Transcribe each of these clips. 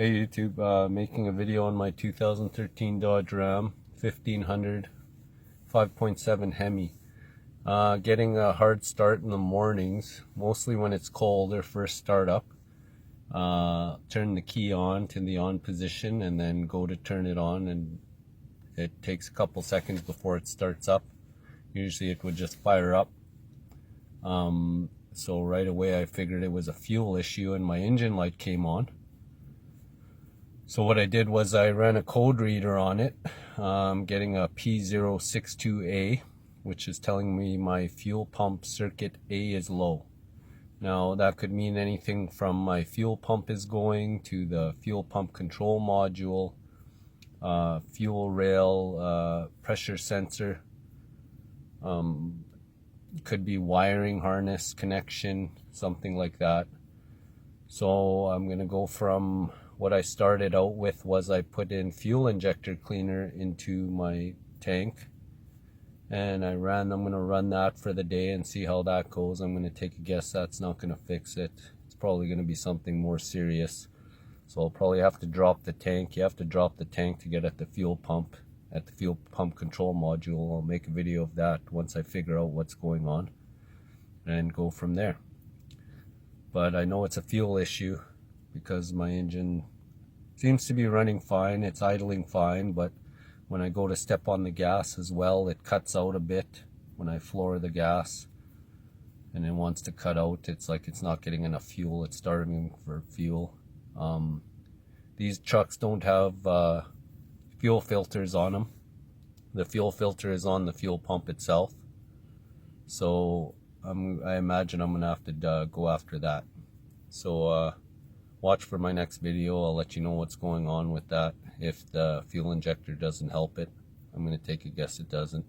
Hey YouTube, making a video on my 2013 Dodge Ram 1500 5.7 Hemi. Getting a hard start in the mornings, mostly when it's cold or first start up. Turn the key on to the on position and then go to turn it on, and it takes a couple seconds before it starts up. Usually it would just fire up. So right away I figured it was a fuel issue and my engine light came on. So what I did was I ran a code reader on it, getting a P062A, which is telling me my fuel pump circuit A is low. Now that could mean anything from my fuel pump is going to the fuel pump control module, fuel rail, pressure sensor, could be wiring harness connection, something like that. So I'm going to go from what I started out with was I put in fuel injector cleaner into my tank, and I'm going to run that for the day and see how that goes. I'm going to take a guess that's not going to fix it. It's probably going to be something more serious. So I'll probably have to drop the tank. You have to drop the tank to get at the fuel pump control module. I'll make a video of that once I figure out what's going on and go from there. But I know it's a fuel issue because my engine seems to be running fine, it's idling fine, but when I go to step on the gas as well, it cuts out a bit when I floor the gas, and it wants to cut out. It's like it's not getting enough fuel, it's starving for fuel. These trucks don't have fuel filters on them. The fuel filter is on the fuel pump itself, so I imagine I'm gonna have to go after that. So watch for my next video. I'll let you know what's going on with that. If the fuel injector doesn't help it, I'm going to take a guess it doesn't,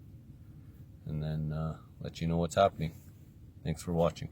and then let you know what's happening. Thanks for watching.